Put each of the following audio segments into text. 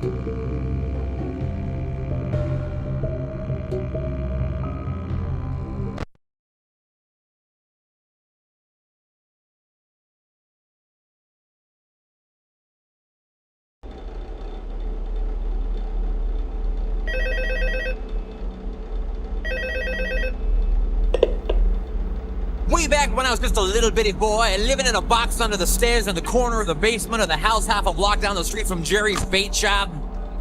Way back when I was just a little bitty boy, living in a box under the stairs in the corner of the basement of the house half a block down the street from Jerry's bait shop.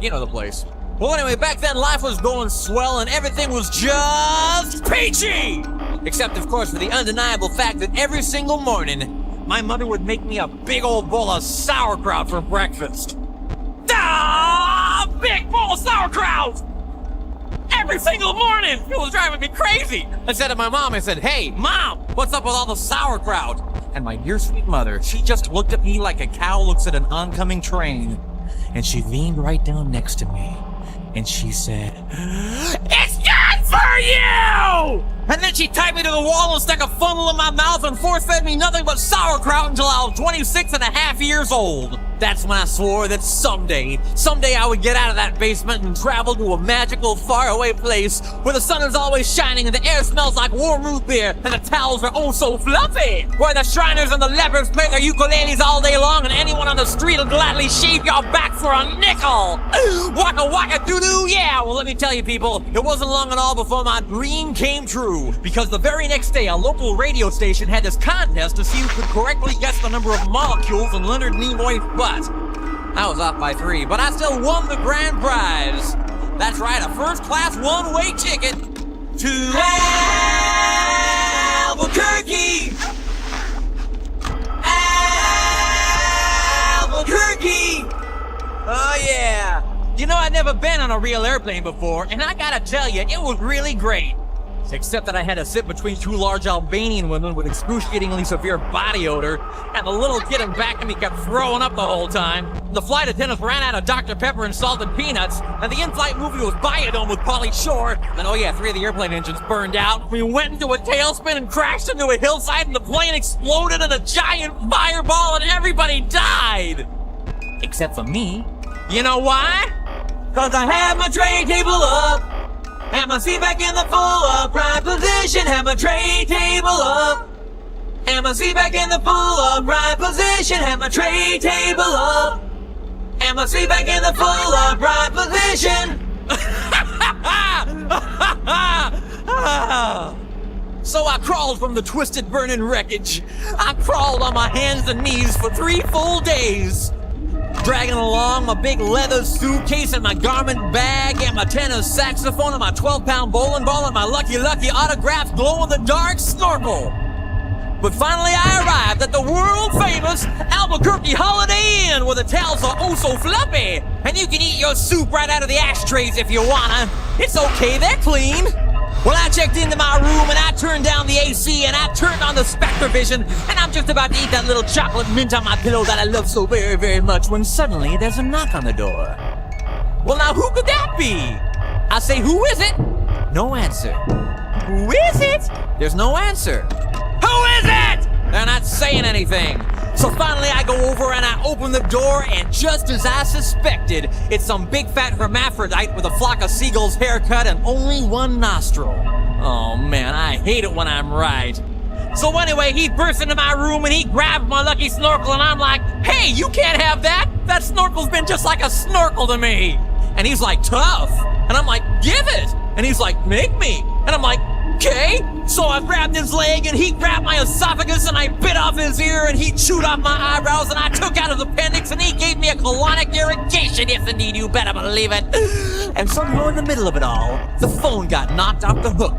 You know the place. Well, anyway, back then life was going swell and everything was just peachy! Except, of course, for the undeniable fact that every single morning, my mother would make me a big old bowl of sauerkraut for breakfast. Big bowl of sauerkraut! Every single morning! It was driving me crazy! I said to my mom, I said, "Hey, Mom, what's up with all the sauerkraut?" And my dear sweet mother, she just looked at me like a cow looks at an oncoming train. And she leaned right down next to me. And she said, "It's good for you!" And then she tied me to the wall and stuck a funnel in my mouth and force-fed me nothing but sauerkraut until I was 26 and a half years old. That's when I swore that someday I would get out of that basement and travel to a magical, faraway place where the sun is always shining and the air smells like warm root beer and the towels are oh so fluffy, where the Shriners and the lepers play their ukuleles all day long and anyone on the street will gladly shave your back for a nickel. Waka waka doo-doo, yeah! Well, let me tell you people, it wasn't long at all before my dream came true, because the very next day a local radio station had this contest to see who could correctly guess the number of molecules in Leonard Nimoy's butt. I was off by 3, but I still won the grand prize. That's right, a first-class one-way ticket to Albuquerque! Albuquerque! Oh yeah! You know, I'd never been on a real airplane before, and I gotta tell you, it was really great. Except that I had to sit between 2 large Albanian women with excruciatingly severe body odor, and the little kid in back of me kept throwing up the whole time. The flight attendants ran out of Dr. Pepper and salted peanuts, and the in-flight movie was Biodome with Pauly Shore. And oh yeah, 3 of the airplane engines burned out. We went into a tailspin and crashed into a hillside, and the plane exploded in a giant fireball, and everybody died! Except for me. You know why? 'Cause I had my tray table up, and my seat back in the full upright position. Had my tray table up, and my seat back in the full upright position. Had my tray table up, and my seat back in the full upright position. So I crawled from the twisted burning wreckage. I crawled on my hands and knees for 3 full days, dragging along my big leather suitcase and my garment bag and my tenor saxophone and my 12-pound bowling ball and my Lucky Lucky autographed glow-in-the-dark snorkel. But finally I arrived at the world-famous Albuquerque Holiday Inn, where the towels are oh so fluffy, and you can eat your soup right out of the ashtrays if you wanna. It's okay, they're clean. Well, I checked into my room and I turned down the AC and I turned on the Spectrovision, and I'm just about to eat that little chocolate mint on my pillow that I love so very, very much, when suddenly there's a knock on the door. Well, now who could that be? I say, who is it? No answer. Who is it? There's no answer. Who is it? They're not saying anything. So finally I go over and I open the door, and just as I suspected, it's some big fat hermaphrodite with a flock of seagulls haircut and only 1 nostril. Oh man, I hate it when I'm right. So anyway, he burst into my room and he grabbed my lucky snorkel, and I'm like, "Hey, you can't have that! That snorkel's been just like a snorkel to me!" And he's like, "Tough!" And I'm like, "Give it!" And he's like, "Make me!" And I'm like, "Okay." So I grabbed his leg and he grabbed my esophagus and I bit off his ear and he chewed off my eyebrows and I took out his appendix and he gave me a colonic irrigation, if indeed you better believe it. And somehow in the middle of it all, the phone got knocked off the hook.